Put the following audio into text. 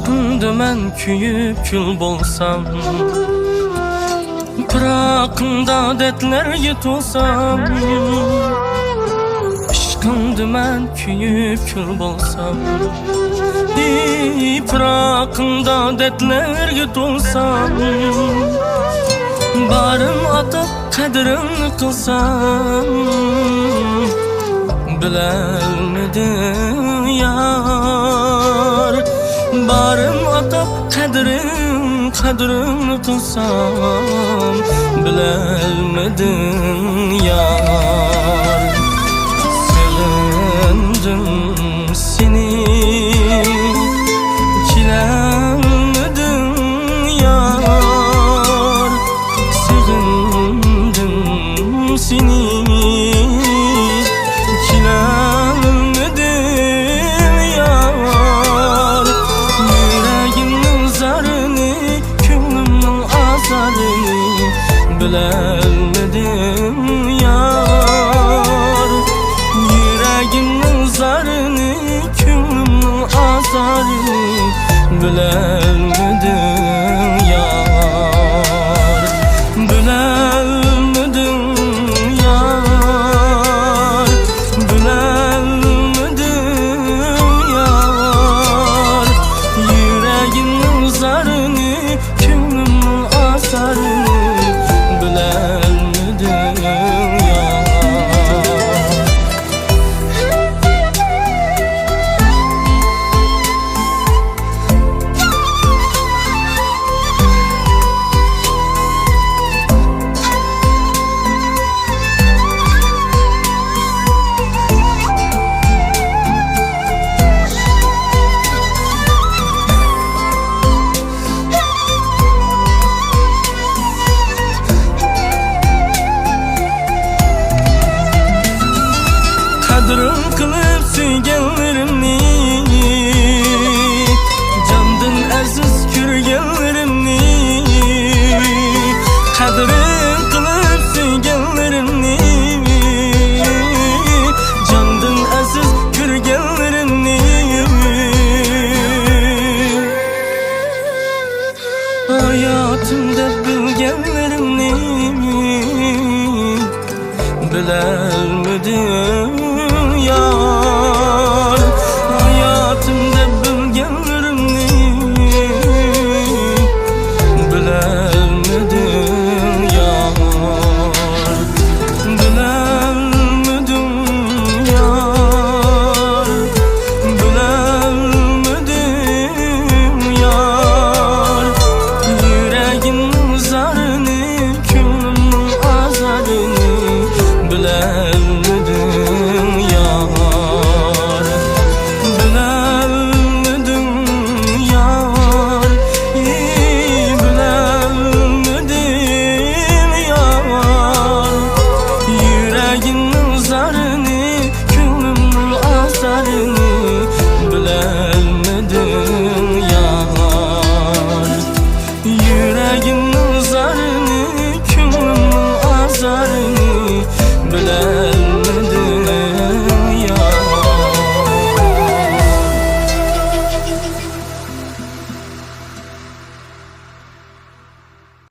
Aşkımda men kuyup kül bolsam, Pıraqımda dertlerge tolsam. Aşkımda men kuyup kül bolsam, Pıraqımda dertlerge tolsam. Barım atıp kadrini kılsam, Bilelmedim yar. Barım atıp kadrini kılsam, Bilelmedim yar. Sevindim seni, Çilenmedim yar. Sevindim seni, Çilenmedim yar. Yüreğimin zarını, Könlümün azarını Bilelmedim yar. Yüreğimin zarını, Könlümün azarını Bilelmedim